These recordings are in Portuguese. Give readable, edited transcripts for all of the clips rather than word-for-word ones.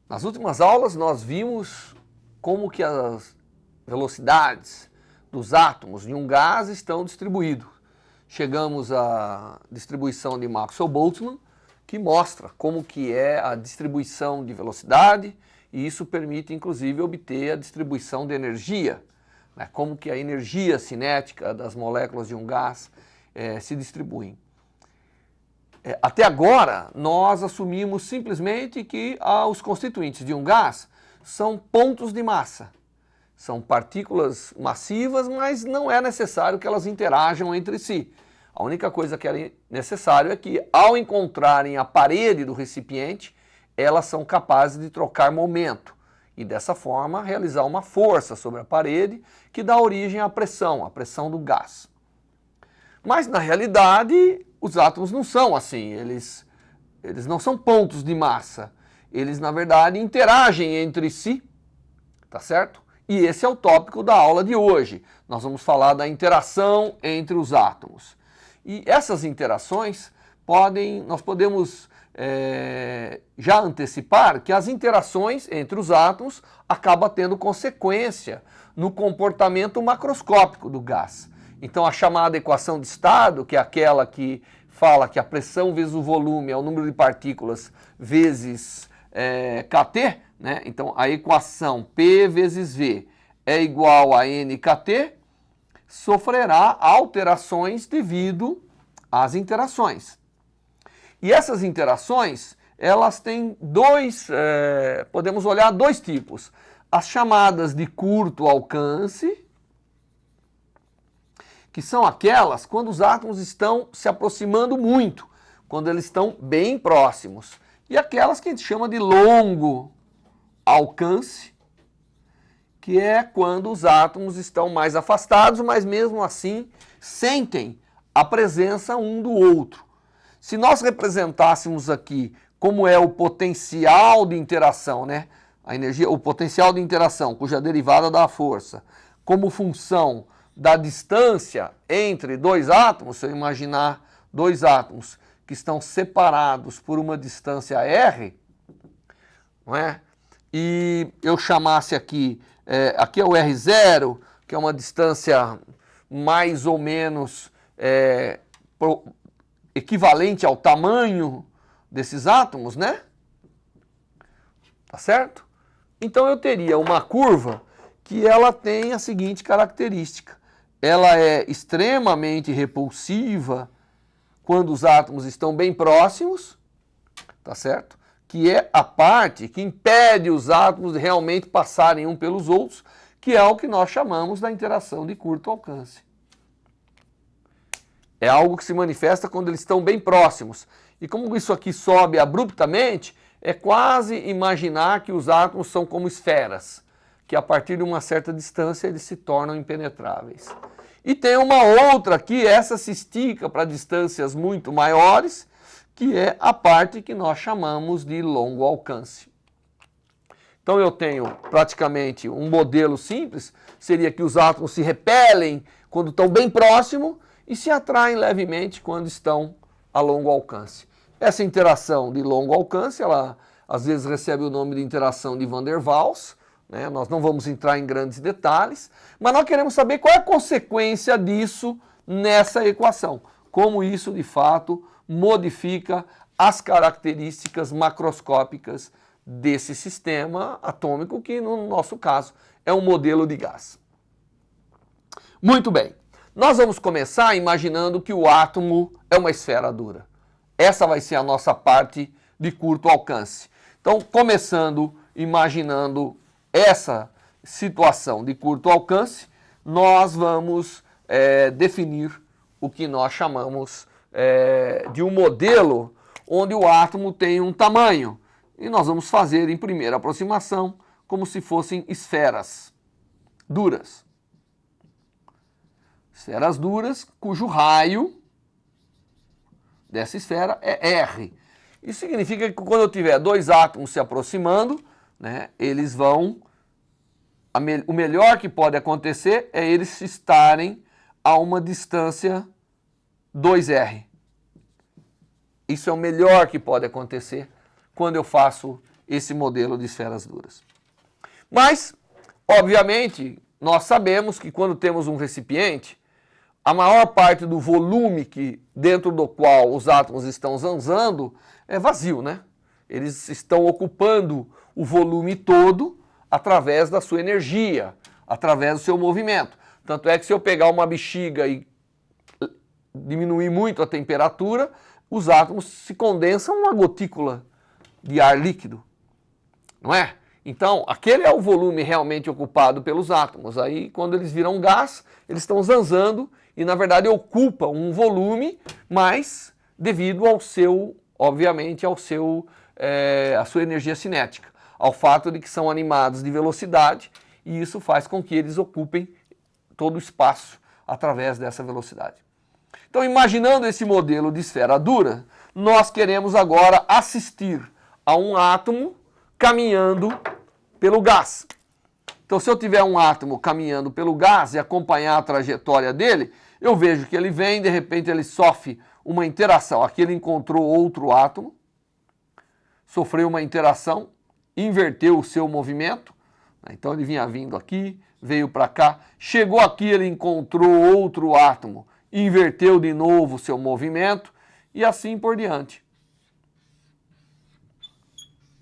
Nas últimas aulas nós vimos como que as velocidades dos átomos de um gás estão distribuídos. Chegamos à distribuição de Maxwell-Boltzmann, que mostra como que é a distribuição de velocidade, e isso permite inclusive obter a distribuição de energia, né? Como que a energia cinética das moléculas de um gás se distribuem. Até agora, nós assumimos simplesmente que os constituintes de um gás são pontos de massa. São partículas massivas, mas não é necessário que elas interajam entre si. A única coisa que é necessário é que, ao encontrarem a parede do recipiente, elas são capazes de trocar momento e, dessa forma, realizar uma força sobre a parede que dá origem à pressão do gás. Mas, na realidade, os átomos não são assim, eles não são pontos de massa, eles na verdade interagem entre si, tá certo? E esse é o tópico da aula de hoje. Nós vamos falar da interação entre os átomos. E essas interações nós podemos já antecipar que as interações entre os átomos acabam tendo consequência no comportamento macroscópico do gás. Então a chamada equação de estado, que é aquela que fala que a pressão vezes o volume é o número de partículas vezes kT, né? Então a equação P vezes V é igual a NKT, sofrerá alterações devido às interações. E essas interações, elas têm podemos olhar dois tipos. As chamadas de curto alcance, que são aquelas quando os átomos estão se aproximando muito, quando eles estão bem próximos. E aquelas que a gente chama de longo alcance, que é quando os átomos estão mais afastados, mas mesmo assim sentem a presença um do outro. Se nós representássemos aqui como é o potencial de interação, né? A energia, o potencial de interação, cuja derivada dá a força, como função da distância entre dois átomos, se eu imaginar dois átomos que estão separados por uma distância r, não é? E eu chamasse aqui é o R0, que é uma distância mais ou menos equivalente ao tamanho desses átomos, né? Tá certo? Então eu teria uma curva que ela tem a seguinte característica. Ela é extremamente repulsiva quando os átomos estão bem próximos, tá certo? Que é a parte que impede os átomos de realmente passarem um pelos outros, que é o que nós chamamos da interação de curto alcance. É algo que se manifesta quando eles estão bem próximos. E como isso aqui sobe abruptamente, é quase imaginar que os átomos são como esferas, que a partir de uma certa distância eles se tornam impenetráveis. E tem uma outra aqui, essa se estica para distâncias muito maiores, que é a parte que nós chamamos de longo alcance. Então eu tenho praticamente um modelo simples, seria que os átomos se repelem quando estão bem próximos e se atraem levemente quando estão a longo alcance. Essa interação de longo alcance, ela às vezes recebe o nome de interação de Van der Waals, né? Nós não vamos entrar em grandes detalhes, mas nós queremos saber qual é a consequência disso nessa equação. Como isso, de fato, modifica as características macroscópicas desse sistema atômico, que no nosso caso é um modelo de gás. Muito bem, nós vamos começar imaginando que o átomo é uma esfera dura. Essa vai ser a nossa parte de curto alcance. Então, começando imaginando essa situação de curto alcance, nós vamos definir o que nós chamamos de um modelo onde o átomo tem um tamanho. E nós vamos fazer em primeira aproximação como se fossem esferas. duras. Esferas duras cujo raio dessa esfera é R. Isso significa que quando eu tiver dois átomos se aproximando, né, eles vão... O melhor que pode acontecer é eles estarem a uma distância 2R. Isso é o melhor que pode acontecer quando eu faço esse modelo de esferas duras. Mas, obviamente, nós sabemos que quando temos um recipiente, a maior parte do volume dentro do qual os átomos estão zanzando é vazio, né? Eles estão ocupando o volume todo através da sua energia, através do seu movimento. Tanto é que se eu pegar uma bexiga e diminuir muito a temperatura, os átomos se condensam uma gotícula de ar líquido, não é? Então, aquele é o volume realmente ocupado pelos átomos. Aí, quando eles viram gás, eles estão zanzando e, na verdade, ocupam um volume, mas devido ao seu, obviamente, à sua energia cinética, ao fato de que são animados de velocidade, e isso faz com que eles ocupem todo o espaço através dessa velocidade. Então, imaginando esse modelo de esfera dura, nós queremos agora assistir a um átomo caminhando pelo gás. Então, se eu tiver um átomo caminhando pelo gás e acompanhar a trajetória dele, eu vejo que ele vem, de repente ele sofre uma interação. Aqui ele encontrou outro átomo, sofreu uma interação, inverteu o seu movimento, então ele vinha vindo aqui, veio para cá, chegou aqui, ele encontrou outro átomo, inverteu de novo o seu movimento e assim por diante.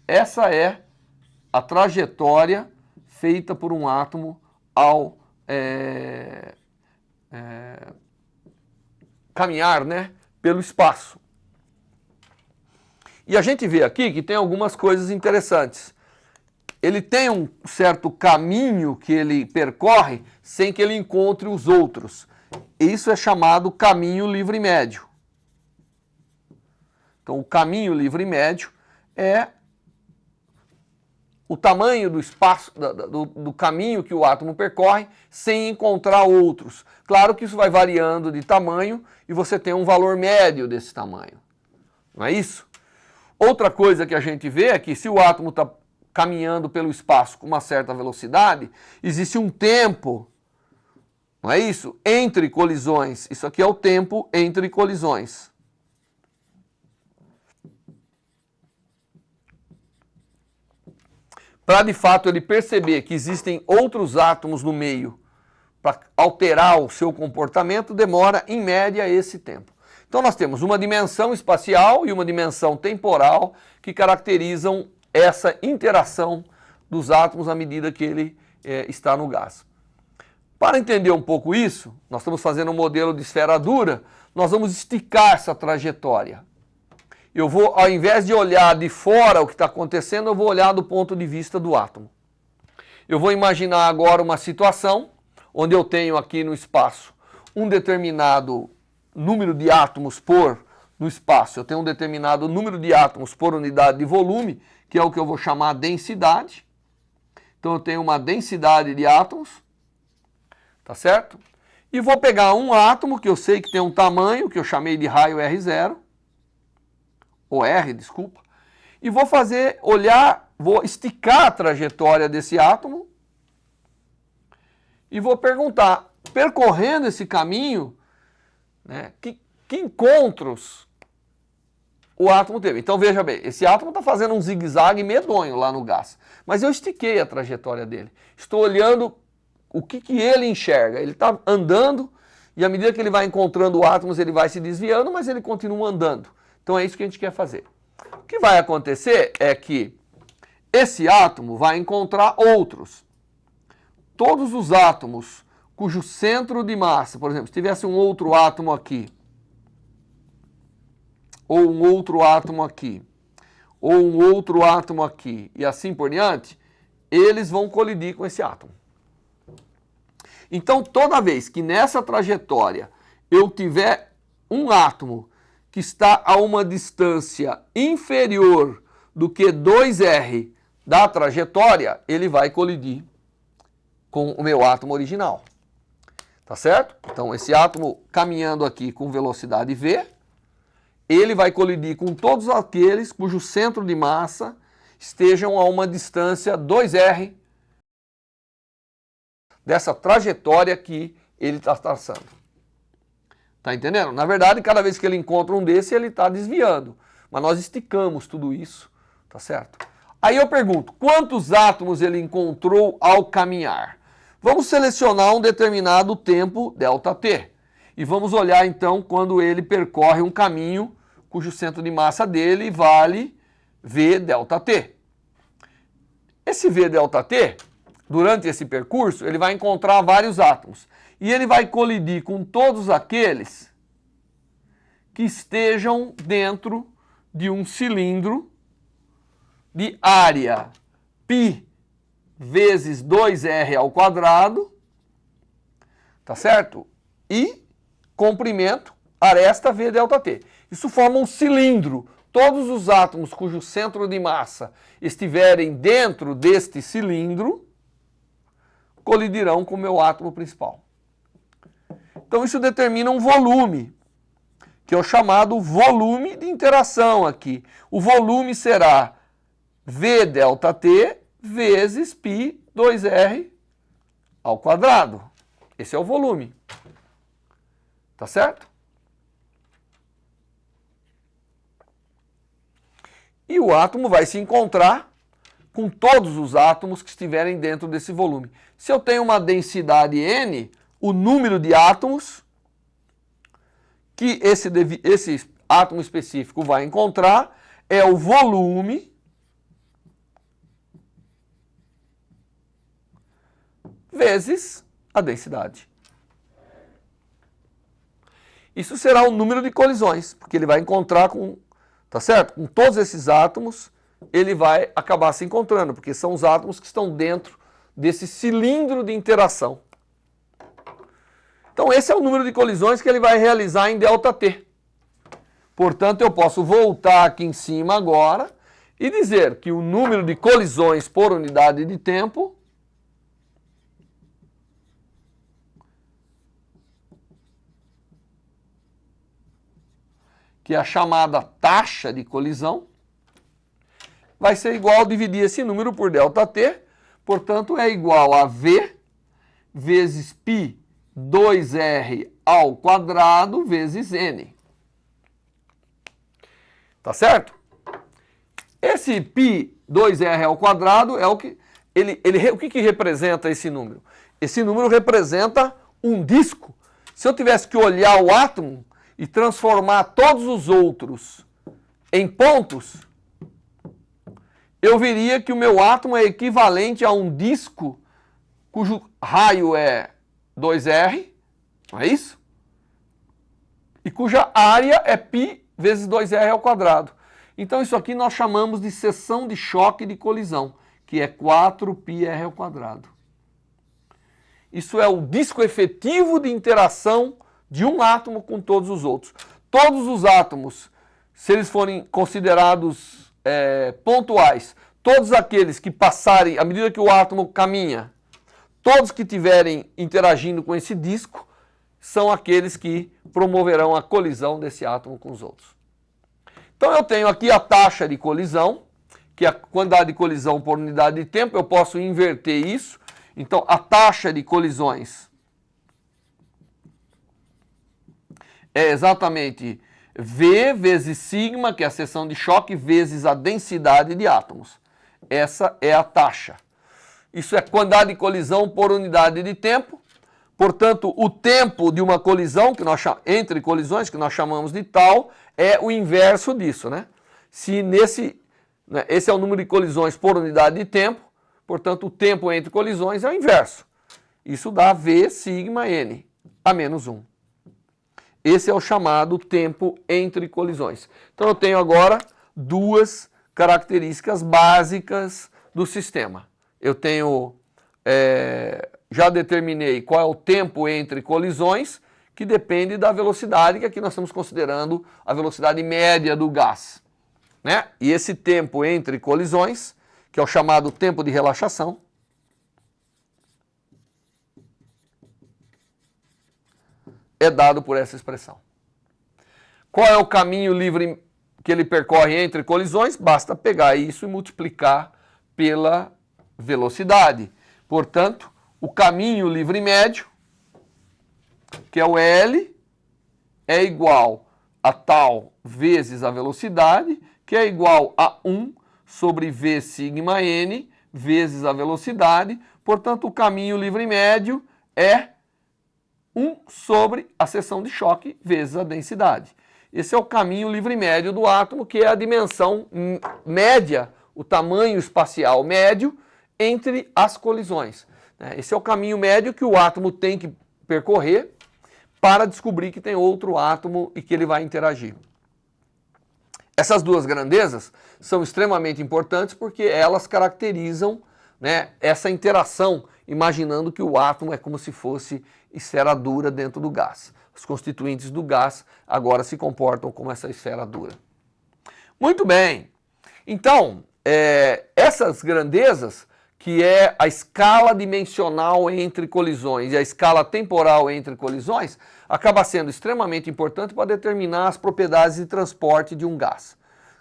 Essa é a trajetória feita por um átomo ao caminhar, né, pelo espaço. E a gente vê aqui que tem algumas coisas interessantes. Ele tem um certo caminho que ele percorre sem que ele encontre os outros. Isso é chamado caminho livre médio. Então, o caminho livre médio é o tamanho do espaço, do caminho que o átomo percorre sem encontrar outros. Claro que isso vai variando de tamanho e você tem um valor médio desse tamanho. Não é isso? Outra coisa que a gente vê é que se o átomo está caminhando pelo espaço com uma certa velocidade, existe um tempo, não é isso? Entre colisões. Isso aqui é o tempo entre colisões. Para de fato ele perceber que existem outros átomos no meio para alterar o seu comportamento, demora em média esse tempo. Então nós temos uma dimensão espacial e uma dimensão temporal que caracterizam essa interação dos átomos à medida que ele está no gás. Para entender um pouco isso, nós estamos fazendo um modelo de esfera dura, nós vamos esticar essa trajetória. Eu vou, ao invés de olhar de fora o que está acontecendo, eu vou olhar do ponto de vista do átomo. Eu vou imaginar agora uma situação onde eu tenho aqui no espaço um determinado número de átomos no espaço. Eu tenho um determinado número de átomos por unidade de volume, que é o que eu vou chamar densidade. Então eu tenho uma densidade de átomos, tá certo? E vou pegar um átomo que eu sei que tem um tamanho, que eu chamei de raio R0, ou R, desculpa, e vou vou esticar a trajetória desse átomo e vou perguntar, percorrendo esse caminho, né, que encontros o átomo teve. Então veja bem, esse átomo está fazendo um zigue-zague medonho lá no gás, mas eu estiquei a trajetória dele. Estou olhando o que ele enxerga. Ele está andando e à medida que ele vai encontrando átomos, ele vai se desviando, mas ele continua andando. Então é isso que a gente quer fazer. O que vai acontecer é que esse átomo vai encontrar outros. Todos os átomos cujo centro de massa, por exemplo, se tivesse um outro átomo aqui, ou um outro átomo aqui, ou um outro átomo aqui, e assim por diante, eles vão colidir com esse átomo. Então, toda vez que nessa trajetória eu tiver um átomo que está a uma distância inferior do que 2R da trajetória, ele vai colidir com o meu átomo original. Tá certo? Então, esse átomo caminhando aqui com velocidade v, ele vai colidir com todos aqueles cujo centro de massa estejam a uma distância 2r dessa trajetória que ele está traçando. Tá entendendo? Na verdade, cada vez que ele encontra um desse, ele está desviando. Mas nós esticamos tudo isso, tá certo? Aí eu pergunto, quantos átomos ele encontrou ao caminhar? Vamos selecionar um determinado tempo, ΔT. E vamos olhar então quando ele percorre um caminho cujo centro de massa dele vale V∆T. Esse V∆T, durante esse percurso, ele vai encontrar vários átomos. E ele vai colidir com todos aqueles que estejam dentro de um cilindro de área π vezes 2r ao quadrado, tá certo? E comprimento, aresta V∆T. Isso forma um cilindro. Todos os átomos cujo centro de massa estiverem dentro deste cilindro colidirão com o meu átomo principal. Então isso determina um volume, que é o chamado volume de interação aqui. O volume será V∆T vezes π 2r ao quadrado. Esse é o volume. Tá certo? E o átomo vai se encontrar com todos os átomos que estiverem dentro desse volume. Se eu tenho uma densidade n, o número de átomos que esse átomo específico vai encontrar é o volume vezes a densidade. Isso será o número de colisões, porque ele vai encontrar com, tá certo? Com todos esses átomos, ele vai acabar se encontrando, porque são os átomos que estão dentro desse cilindro de interação. Então esse é o número de colisões que ele vai realizar em ΔT. Portanto, eu posso voltar aqui em cima agora e dizer que o número de colisões por unidade de tempo que é a chamada taxa de colisão, vai ser igual a dividir esse número por ΔT, portanto é igual a V vezes π 2r ao quadrado vezes n. Tá certo? Esse π 2r ao quadrado é o que o que representa esse número? Esse número representa um disco. Se eu tivesse que olhar o átomo e transformar todos os outros em pontos, eu veria que o meu átomo é equivalente a um disco cujo raio é 2r, não é isso? E cuja área é π vezes 2r ao quadrado. Então isso aqui nós chamamos de seção de choque de colisão, que é 4πr ao quadrado. Isso é o disco efetivo de interação de um átomo com todos os outros. Todos os átomos, se eles forem considerados pontuais, todos aqueles que passarem, à medida que o átomo caminha, todos que estiverem interagindo com esse disco, são aqueles que promoverão a colisão desse átomo com os outros. Então eu tenho aqui a taxa de colisão, que é a quantidade de colisão por unidade de tempo. Eu posso inverter isso. Então a taxa de colisões é exatamente V vezes sigma, que é a seção de choque, vezes a densidade de átomos. Essa é a taxa. Isso é quantidade de colisão por unidade de tempo. Portanto, o tempo de uma colisão, entre colisões, que nós chamamos de tal, é o inverso disso, né? Se esse é o número de colisões por unidade de tempo, portanto, o tempo entre colisões é o inverso. Isso dá V sigma n, a menos 1. Esse é o chamado tempo entre colisões. Então eu tenho agora duas características básicas do sistema. Eu tenho, já determinei qual é o tempo entre colisões, que depende da velocidade, que aqui nós estamos considerando a velocidade média do gás, né? E esse tempo entre colisões, que é o chamado tempo de relaxação, é dado por essa expressão. Qual é o caminho livre que ele percorre entre colisões? Basta pegar isso e multiplicar pela velocidade. Portanto, o caminho livre médio, que é o L, é igual a tal vezes a velocidade, que é igual a 1 sobre V sigma N vezes a velocidade. Portanto, o caminho livre médio é 1 sobre a seção de choque vezes a densidade. Esse é o caminho livre médio do átomo, que é a dimensão média, o tamanho espacial médio entre as colisões. Esse é o caminho médio que o átomo tem que percorrer para descobrir que tem outro átomo e que ele vai interagir. Essas duas grandezas são extremamente importantes porque elas caracterizam, né, essa interação, imaginando que o átomo é como se fosse esfera dura dentro do gás. Os constituintes do gás agora se comportam como essa esfera dura. Muito bem. Então, essas grandezas, que é a escala dimensional entre colisões e a escala temporal entre colisões, acaba sendo extremamente importante para determinar as propriedades de transporte de um gás.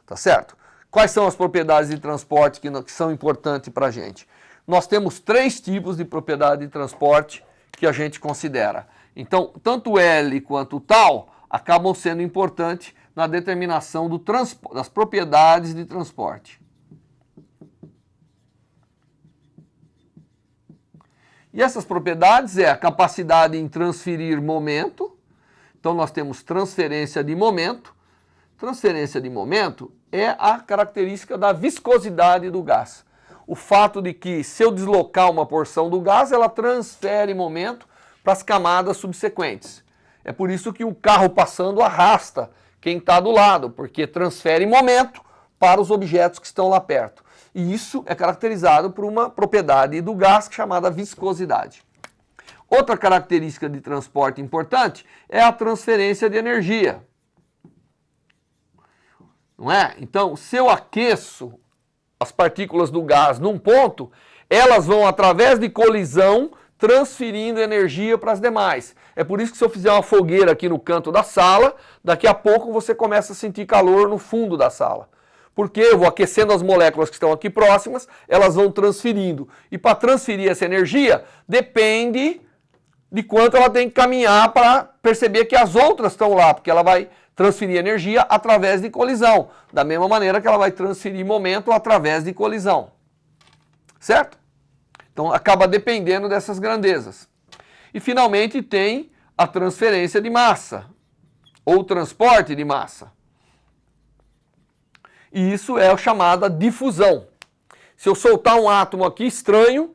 Tá certo? Quais são as propriedades de transporte que são importantes para a gente? Nós temos 3 tipos de propriedade de transporte que a gente considera. Então, tanto o L quanto o tal acabam sendo importantes na determinação das propriedades de transporte. E essas propriedades é a capacidade em transferir momento. Então, nós temos transferência de momento. Transferência de momento é a característica da viscosidade do gás. O fato de que, se eu deslocar uma porção do gás, ela transfere momento para as camadas subsequentes. É por isso que o carro passando arrasta quem está do lado, porque transfere momento para os objetos que estão lá perto. E isso é caracterizado por uma propriedade do gás chamada viscosidade. Outra característica de transporte importante é a transferência de energia. Não é? Então, se eu aqueço as partículas do gás num ponto, elas vão, através de colisão, transferindo energia para as demais. É por isso que, se eu fizer uma fogueira aqui no canto da sala, daqui a pouco você começa a sentir calor no fundo da sala. Porque eu vou aquecendo as moléculas que estão aqui próximas, elas vão transferindo. E para transferir essa energia, depende de quanto ela tem que caminhar para perceber que as outras estão lá, porque ela vai transferir energia através de colisão, da mesma maneira que ela vai transferir momento através de colisão. Certo? Então acaba dependendo dessas grandezas. E finalmente tem a transferência de massa, ou transporte de massa. E isso é a chamada difusão. Se eu soltar um átomo aqui estranho,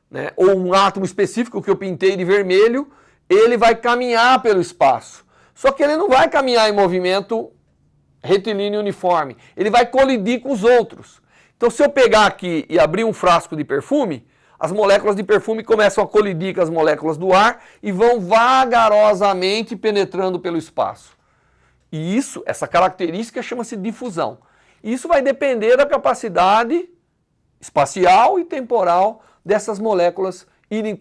né, ou um átomo específico que eu pintei de vermelho, ele vai caminhar pelo espaço. Só que ele não vai caminhar em movimento retilíneo uniforme. Ele vai colidir com os outros. Então, se eu pegar aqui e abrir um frasco de perfume, as moléculas de perfume começam a colidir com as moléculas do ar e vão vagarosamente penetrando pelo espaço. E isso, essa característica chama-se difusão. Isso vai depender da capacidade espacial e temporal dessas moléculas irem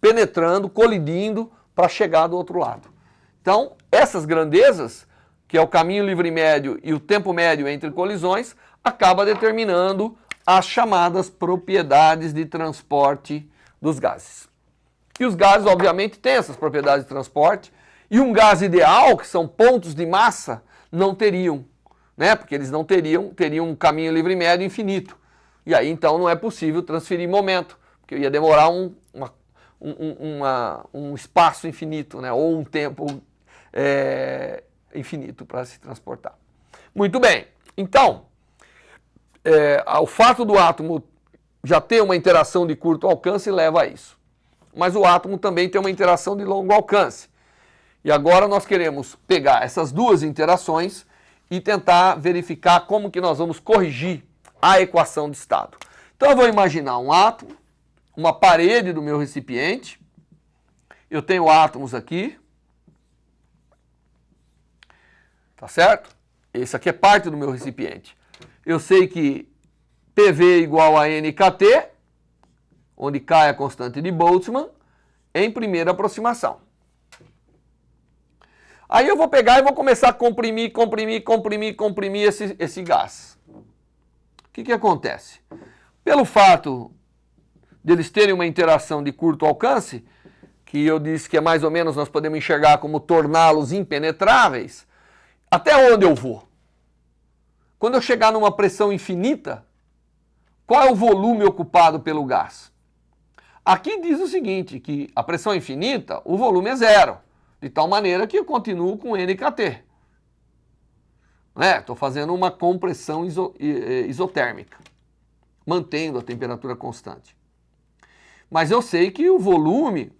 penetrando, colidindo para chegar do outro lado. Então, essas grandezas, que é o caminho livre médio e o tempo médio entre colisões, acaba determinando as chamadas propriedades de transporte dos gases. E os gases, obviamente, têm essas propriedades de transporte, e um gás ideal, que são pontos de massa, não teriam, né? Porque eles não teriam um caminho livre médio infinito. E aí, então, não é possível transferir momento, porque ia demorar um espaço infinito, né? Ou um tempo infinito para se transportar. Muito bem. Então, o fato do átomo já ter uma interação de curto alcance leva a isso. Mas o átomo também tem uma interação de longo alcance. E agora nós queremos pegar essas duas interações e tentar verificar como que nós vamos corrigir a equação de estado. Então eu vou imaginar um átomo, uma parede do meu recipiente. Eu tenho átomos aqui. Tá certo? Esse aqui é parte do meu recipiente. Eu sei que PV é igual a NKT, onde K é a constante de Boltzmann, em primeira aproximação. Aí eu vou pegar e vou começar a comprimir esse gás. O que acontece? Pelo fato de eles terem uma interação de curto alcance, que eu disse que é mais ou menos nós podemos enxergar como torná-los impenetráveis, até onde eu vou? Quando eu chegar numa pressão infinita, qual é o volume ocupado pelo gás? Aqui diz o seguinte, que a pressão infinita, o volume é zero, de tal maneira que eu continuo com NKT. Estou fazendo uma compressão isotérmica, mantendo a temperatura constante. Mas eu sei que o volume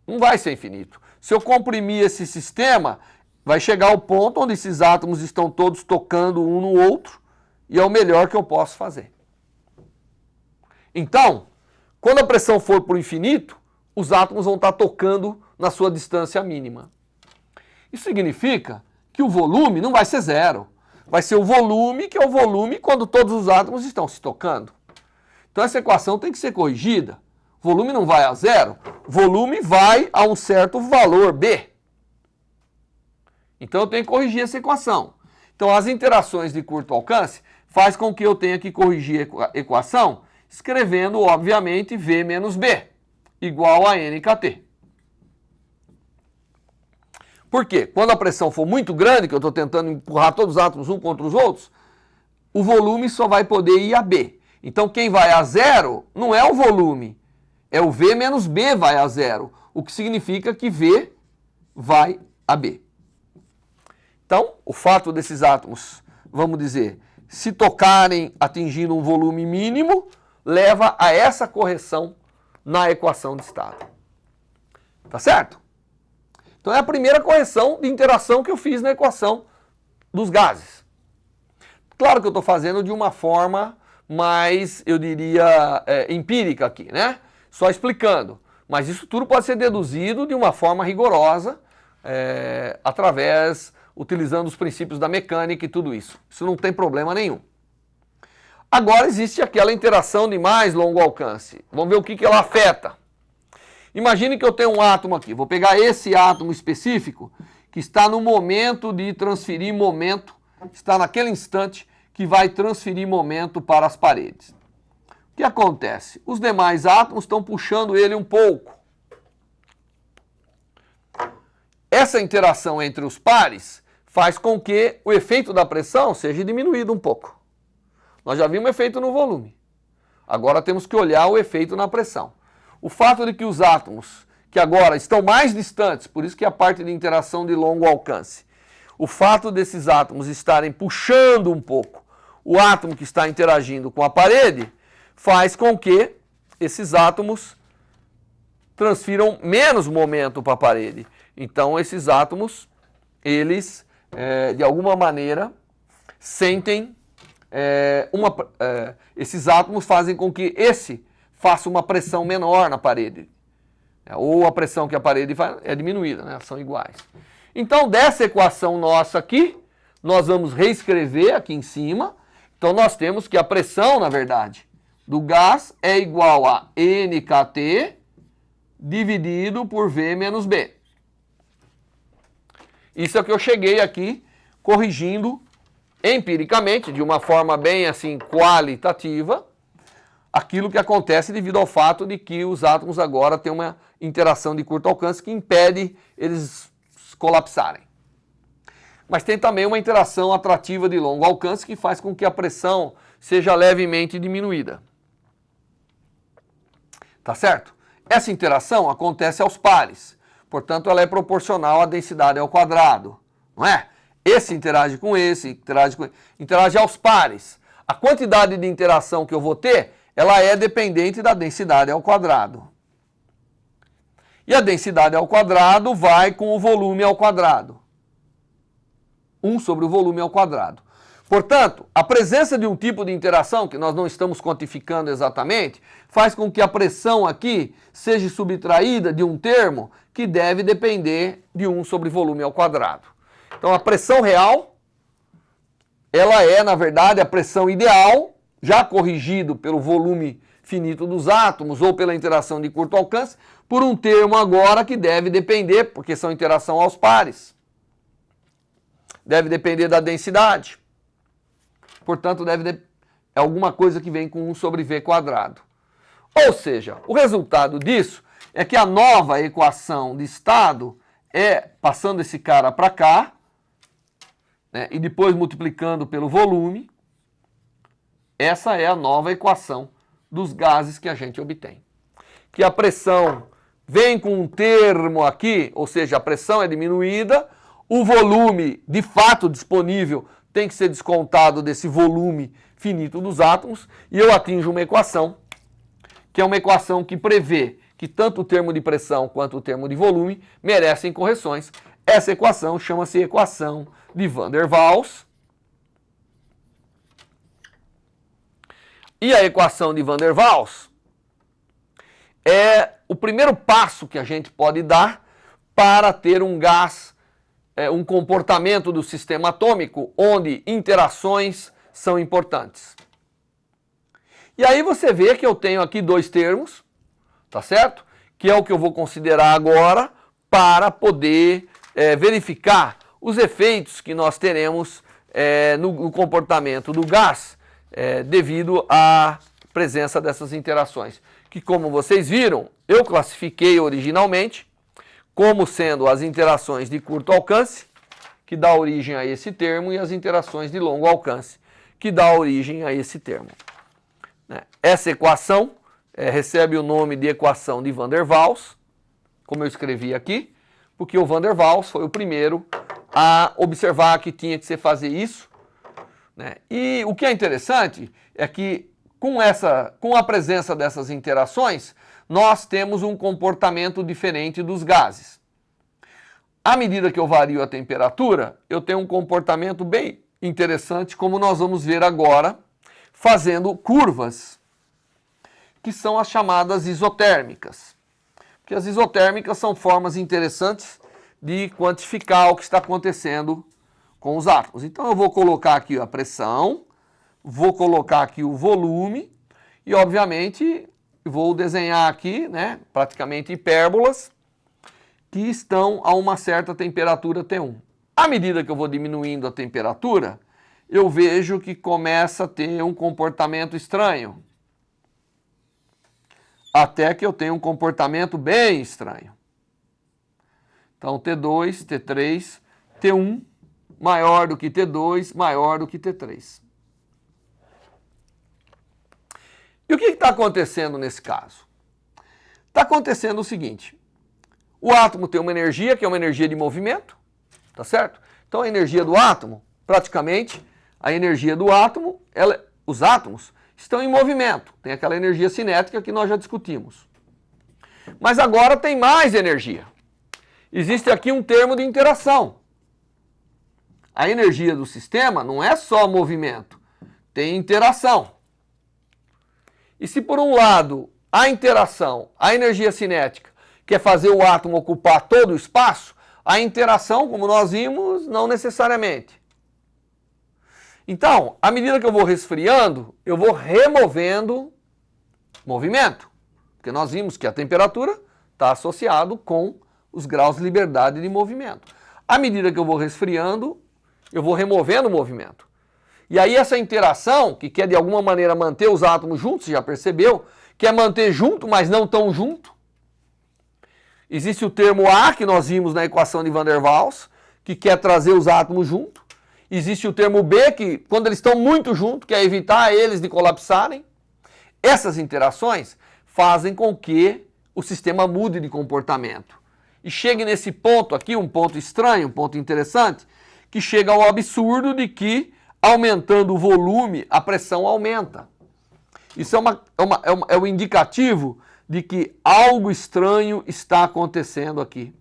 não vai ser infinito. Se eu comprimir esse sistema, vai chegar ao ponto onde esses átomos estão todos tocando um no outro, e é o melhor que eu posso fazer. Então, quando a pressão for para o infinito, os átomos vão estar tocando na sua distância mínima. Isso significa que o volume não vai ser zero. Vai ser o volume, que é o volume quando todos os átomos estão se tocando. Então essa equação tem que ser corrigida. O volume não vai a zero, o volume vai a um certo valor B. Então eu tenho que corrigir essa equação. Então as interações de curto alcance faz com que eu tenha que corrigir a equação escrevendo, obviamente, V menos B igual a NKT. Por quê? Quando a pressão for muito grande, que eu estou tentando empurrar todos os átomos um contra os outros, o volume só vai poder ir a B. Então quem vai a zero não é o volume, é o V menos B vai a zero, o que significa que V vai a B. Então, o fato desses átomos, vamos dizer, se tocarem atingindo um volume mínimo, leva a essa correção na equação de estado. Tá certo? Então é a primeira correção de interação que eu fiz na equação dos gases. Claro que eu estou fazendo de uma forma mais, eu diria, empírica aqui, né? Só explicando. Mas isso tudo pode ser deduzido de uma forma rigorosa, utilizando os princípios da mecânica e tudo isso. Isso não tem problema nenhum. Agora existe aquela interação de mais longo alcance. Vamos ver o que ela afeta. Imagine que eu tenho um átomo aqui. Vou pegar esse átomo específico que está no momento de transferir momento, está naquele instante que vai transferir momento para as paredes. O que acontece? Os demais átomos estão puxando ele um pouco. Essa interação entre os pares faz com que o efeito da pressão seja diminuído um pouco. Nós já vimos o efeito no volume. Agora temos que olhar o efeito na pressão. O fato de que os átomos, que agora estão mais distantes, por isso que é a parte de interação de longo alcance, o fato desses átomos estarem puxando um pouco o átomo que está interagindo com a parede, faz com que esses átomos transfiram menos momento para a parede. Então esses átomos, eles, de alguma maneira, sentem, esses átomos fazem com que esse faça uma pressão menor na parede. Ou a pressão que a parede faz é diminuída, né? São iguais. Então, dessa equação nossa aqui, nós vamos reescrever aqui em cima. Então, nós temos que a pressão, na verdade, do gás é igual a NKT dividido por V menos B. Isso é o que eu cheguei aqui corrigindo empiricamente, de uma forma bem assim qualitativa, aquilo que acontece devido ao fato de que os átomos agora têm uma interação de curto alcance que impede eles colapsarem. Mas tem também uma interação atrativa de longo alcance que faz com que a pressão seja levemente diminuída. Tá certo? Essa interação acontece aos pares, portanto ela é proporcional à densidade ao quadrado, não é? Esse interage com esse, interage aos pares. A quantidade de interação que eu vou ter, ela é dependente da densidade ao quadrado. E a densidade ao quadrado vai com o volume ao quadrado. 1 sobre o volume ao quadrado. Portanto, a presença de um tipo de interação, que nós não estamos quantificando exatamente, faz com que a pressão aqui seja subtraída de um termo que deve depender de 1 sobre volume ao quadrado. Então, a pressão real, ela é, na verdade, a pressão ideal, já corrigido pelo volume finito dos átomos ou pela interação de curto alcance, por um termo agora que deve depender, porque são interação aos pares. deve depender da densidade. Portanto, é alguma coisa que vem com 1 sobre V quadrado. Ou seja, o resultado disso é que a nova equação de estado é, passando esse cara para cá, né, e depois multiplicando pelo volume, essa é a nova equação dos gases que a gente obtém. Que a pressão vem com um termo aqui, ou seja, a pressão é diminuída, o volume de fato disponível tem que ser descontado desse volume finito dos átomos, e eu atinjo uma equação, que é uma equação que prevê que tanto o termo de pressão quanto o termo de volume merecem correções. Essa equação chama-se equação de Van der Waals. E a equação de Van der Waals é o primeiro passo que a gente pode dar para ter um gás, um comportamento do sistema atômico onde interações são importantes. E aí você vê que eu tenho aqui dois termos, tá certo? Que é o que eu vou considerar agora para poder verificar os efeitos que nós teremos no comportamento do gás devido à presença dessas interações. Que, como vocês viram, eu classifiquei originalmente como sendo as interações de curto alcance, que dá origem a esse termo, e as interações de longo alcance, que dá origem a esse termo. Essa equação recebe o nome de equação de Van der Waals, como eu escrevi aqui, porque o Van der Waals foi o primeiro a observar que tinha que se fazer isso, né? E o que é interessante é que com a presença dessas interações, nós temos um comportamento diferente dos gases. À medida que eu vario a temperatura, eu tenho um comportamento bem interessante, como nós vamos ver agora, fazendo curvas, que são as chamadas isotérmicas. Porque as isotérmicas são formas interessantes de quantificar o que está acontecendo com os átomos. Então eu vou colocar aqui a pressão, vou colocar aqui o volume e, obviamente, vou desenhar aqui, né, praticamente hipérbolas que estão a uma certa temperatura T1. À medida que eu vou diminuindo a temperatura, eu vejo que começa a ter um comportamento estranho. Até que eu tenha um comportamento bem estranho. Então, T2, T3, T1 maior do que T2, maior do que T3. E o que está acontecendo nesse caso? Está acontecendo o seguinte: o átomo tem uma energia, que é uma energia de movimento, tá certo? Então a energia do átomo, praticamente, a energia do átomo, os átomos estão em movimento. Tem aquela energia cinética que nós já discutimos. Mas agora tem mais energia. Existe aqui um termo de interação. A energia do sistema não é só movimento, tem interação. E se por um lado a interação, a energia cinética, quer fazer o átomo ocupar todo o espaço, a interação, como nós vimos, não necessariamente. Então, à medida que eu vou resfriando, eu vou removendo movimento. Porque nós vimos que a temperatura está associado com os graus de liberdade de movimento. À medida que eu vou resfriando, eu vou removendo o movimento. E aí essa interação, que quer de alguma maneira manter os átomos juntos, você já percebeu, quer manter junto, mas não tão junto. Existe o termo A, que nós vimos na equação de Van der Waals, que quer trazer os átomos junto. Existe o termo B, que quando eles estão muito juntos, quer evitar eles de colapsarem. Essas interações fazem com que o sistema mude de comportamento. E chegue nesse ponto aqui, um ponto estranho, um ponto interessante, que chega ao absurdo de que, aumentando o volume, a pressão aumenta. Isso é um indicativo de que algo estranho está acontecendo aqui.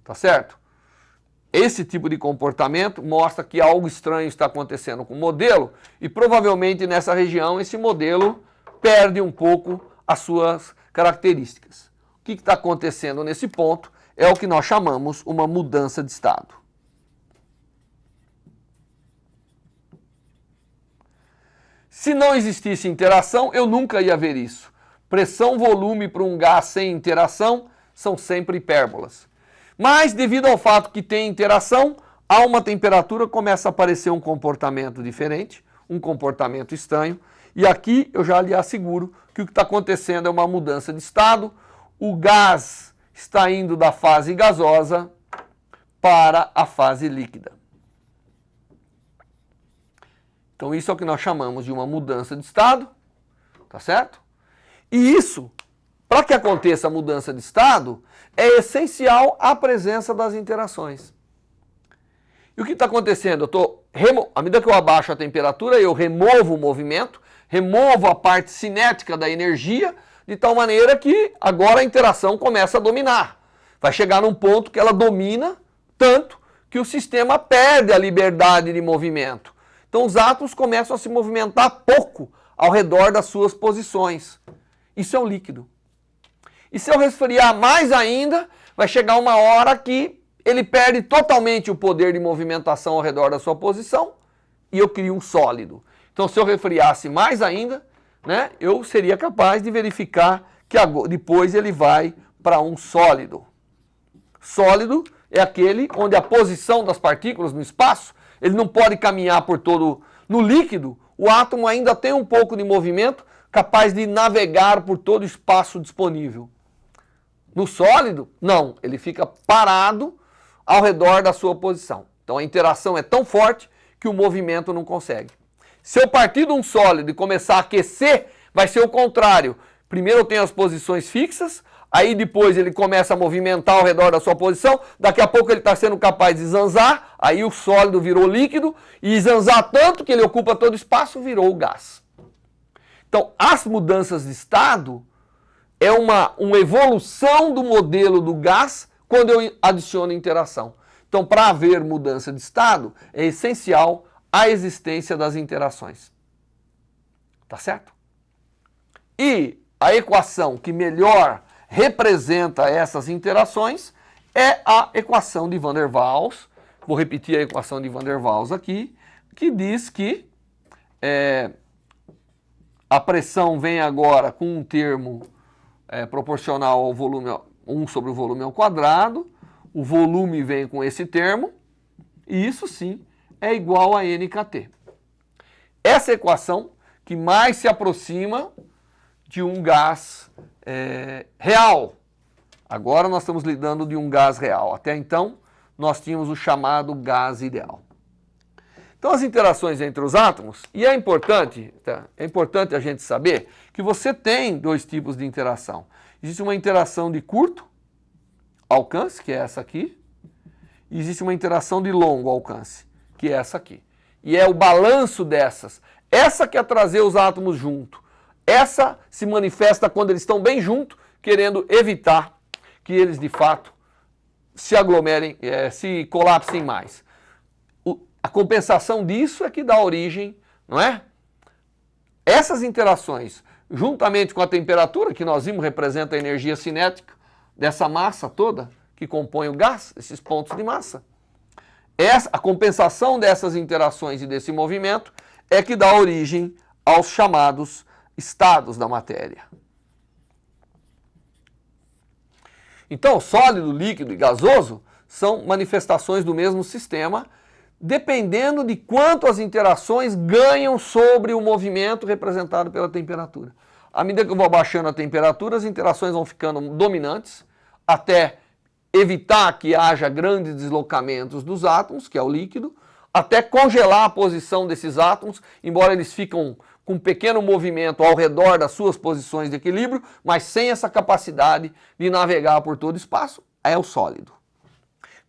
Tá certo? Esse tipo de comportamento mostra que algo estranho está acontecendo com o modelo e provavelmente nessa região esse modelo perde um pouco as suas características. O que está acontecendo nesse ponto é o que nós chamamos uma mudança de estado. Se não existisse interação, eu nunca ia ver isso. Pressão, volume para um gás sem interação são sempre hipérbolas. Mas, devido ao fato que tem interação, a uma temperatura começa a aparecer um comportamento diferente, um comportamento estranho, e aqui eu já lhe asseguro que o que está acontecendo é uma mudança de estado, o gás está indo da fase gasosa para a fase líquida. Então isso é o que nós chamamos de uma mudança de estado, tá certo? E isso, para que aconteça a mudança de estado, é essencial a presença das interações. E o que está acontecendo? À medida que eu abaixo a temperatura, eu removo o movimento, removo a parte cinética da energia, de tal maneira que agora a interação começa a dominar. Vai chegar num ponto que ela domina tanto que o sistema perde a liberdade de movimento. Então os átomos começam a se movimentar pouco ao redor das suas posições. Isso é um líquido. E se eu resfriar mais ainda, vai chegar uma hora que ele perde totalmente o poder de movimentação ao redor da sua posição e eu crio um sólido. Então se eu resfriasse mais ainda, né, eu seria capaz de verificar que depois ele vai para um sólido. Sólido é aquele onde a posição das partículas no espaço, ele não pode caminhar por todo... No líquido, o átomo ainda tem um pouco de movimento, capaz de navegar por todo o espaço disponível. No sólido, não, ele fica parado ao redor da sua posição. Então a interação é tão forte que o movimento não consegue. Se eu partir de um sólido e começar a aquecer, vai ser o contrário. Primeiro eu tenho as posições fixas, aí depois ele começa a movimentar ao redor da sua posição, daqui a pouco ele está sendo capaz de zanzar, aí o sólido virou líquido, e zanzar tanto que ele ocupa todo o espaço, virou o gás. Então, as mudanças de estado é uma evolução do modelo do gás quando eu adiciono interação. Então, para haver mudança de estado, é essencial a existência das interações. Tá certo? E a equação que melhor representa essas interações é a equação de Van der Waals. Vou repetir a equação de Van der Waals aqui, que diz que a pressão vem agora com um termo proporcional ao volume, 1 sobre o volume ao quadrado, o volume vem com esse termo, e isso sim é igual a NKT. Essa equação que mais se aproxima de um gás real. Agora nós estamos lidando de um gás real. Até então, nós tínhamos o chamado gás ideal. Então, as interações entre os átomos, e é importante a gente saber que você tem dois tipos de interação. Existe uma interação de curto alcance, que é essa aqui, e existe uma interação de longo alcance, que é essa aqui. E é o balanço dessas. Essa que é trazer os átomos junto. Essa se manifesta quando eles estão bem juntos, querendo evitar que eles, de fato, se aglomerem, se colapsem mais. A compensação disso é que dá origem, não é? Essas interações, juntamente com a temperatura, que nós vimos representa a energia cinética dessa massa toda, que compõe o gás, esses pontos de massa. A compensação dessas interações e desse movimento é que dá origem aos chamados estados da matéria. Então, sólido, líquido e gasoso são manifestações do mesmo sistema, dependendo de quanto as interações ganham sobre o movimento representado pela temperatura. À medida que eu vou abaixando a temperatura, as interações vão ficando dominantes, até evitar que haja grandes deslocamentos dos átomos, que é o líquido, até congelar a posição desses átomos, embora eles ficam com um pequeno movimento ao redor das suas posições de equilíbrio, mas sem essa capacidade de navegar por todo o espaço, é o sólido.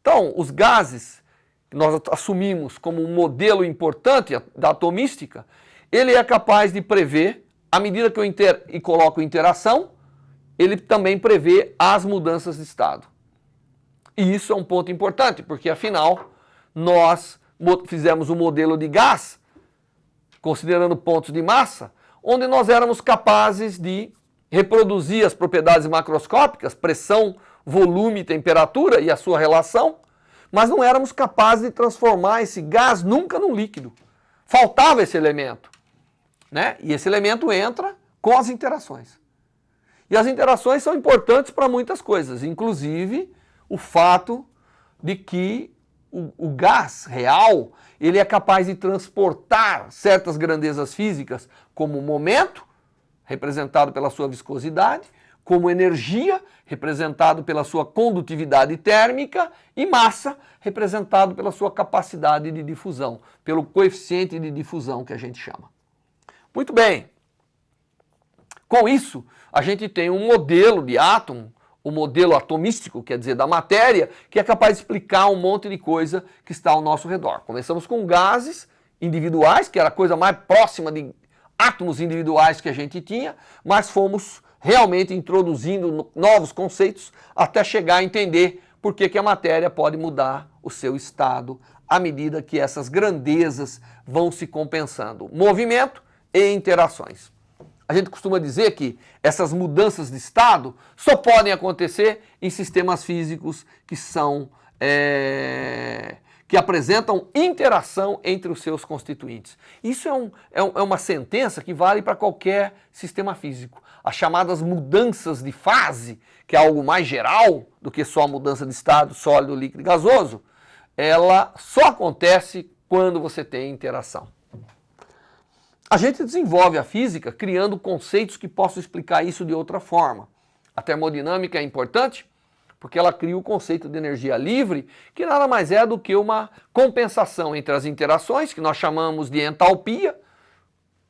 Então, os gases que nós assumimos como um modelo importante da atomística, ele é capaz de prever, à medida que eu coloco interação, ele também prevê as mudanças de estado. E isso é um ponto importante, porque afinal, nós fizemos um modelo de gás, considerando pontos de massa, onde nós éramos capazes de reproduzir as propriedades macroscópicas, pressão, volume, temperatura e a sua relação, mas não éramos capazes de transformar esse gás nunca num líquido. Faltava esse elemento, né? E esse elemento entra com as interações. E as interações são importantes para muitas coisas, inclusive o fato de que o gás real, ele é capaz de transportar certas grandezas físicas como momento, representado pela sua viscosidade, como energia, representado pela sua condutividade térmica, e massa, representado pela sua capacidade de difusão, pelo coeficiente de difusão que a gente chama. Muito bem. Com isso, a gente tem um modelo de átomo, o modelo atomístico, quer dizer, da matéria, que é capaz de explicar um monte de coisa que está ao nosso redor. Começamos com gases individuais, que era a coisa mais próxima de átomos individuais que a gente tinha, mas fomos realmente introduzindo novos conceitos até chegar a entender por que a matéria pode mudar o seu estado à medida que essas grandezas vão se compensando. Movimento e interações. A gente costuma dizer que essas mudanças de estado só podem acontecer em sistemas físicos que são que apresentam interação entre os seus constituintes. Isso é uma sentença que vale para qualquer sistema físico. As chamadas mudanças de fase, que é algo mais geral do que só a mudança de estado sólido, líquido e gasoso, ela só acontece quando você tem interação. A gente desenvolve a física criando conceitos que possam explicar isso de outra forma. A termodinâmica é importante porque ela cria o conceito de energia livre, que nada mais é do que uma compensação entre as interações, que nós chamamos de entalpia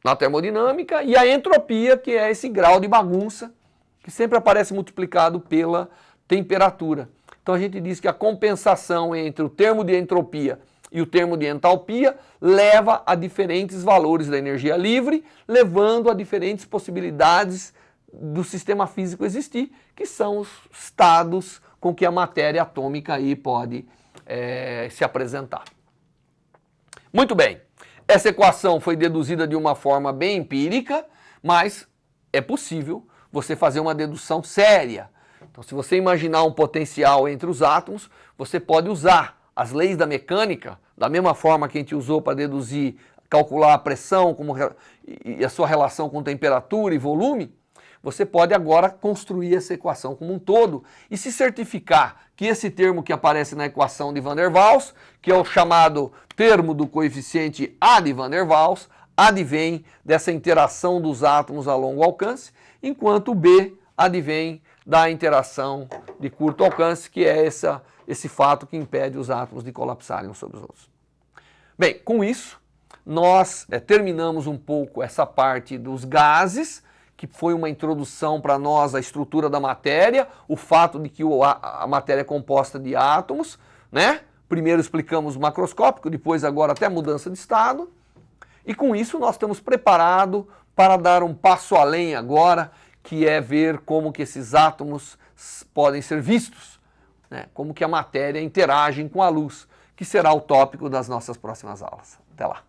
na termodinâmica, e a entropia, que é esse grau de bagunça, que sempre aparece multiplicado pela temperatura. Então a gente diz que a compensação entre o termo de entropia e o termo de entalpia leva a diferentes valores da energia livre, levando a diferentes possibilidades do sistema físico existir, que são os estados com que a matéria atômica aí pode se apresentar. Muito bem, essa equação foi deduzida de uma forma bem empírica, mas é possível você fazer uma dedução séria. Então, se você imaginar um potencial entre os átomos, você pode usar as leis da mecânica, da mesma forma que a gente usou para deduzir, calcular a pressão e a sua relação com temperatura e volume, você pode agora construir essa equação como um todo e se certificar que esse termo que aparece na equação de Van der Waals, que é o chamado termo do coeficiente A de Van der Waals, advém dessa interação dos átomos a longo alcance, enquanto o B advém da interação de curto alcance, que é esse fato que impede os átomos de colapsarem uns sobre os outros. Bem, com isso, nós terminamos um pouco essa parte dos gases, que foi uma introdução para nós à estrutura da matéria, o fato de que a matéria é composta de átomos, né? Primeiro explicamos o macroscópico, depois agora até a mudança de estado, e com isso nós estamos preparados para dar um passo além agora, que é ver como que esses átomos podem ser vistos, né? Como que a matéria interage com a luz, que será o tópico das nossas próximas aulas. Até lá!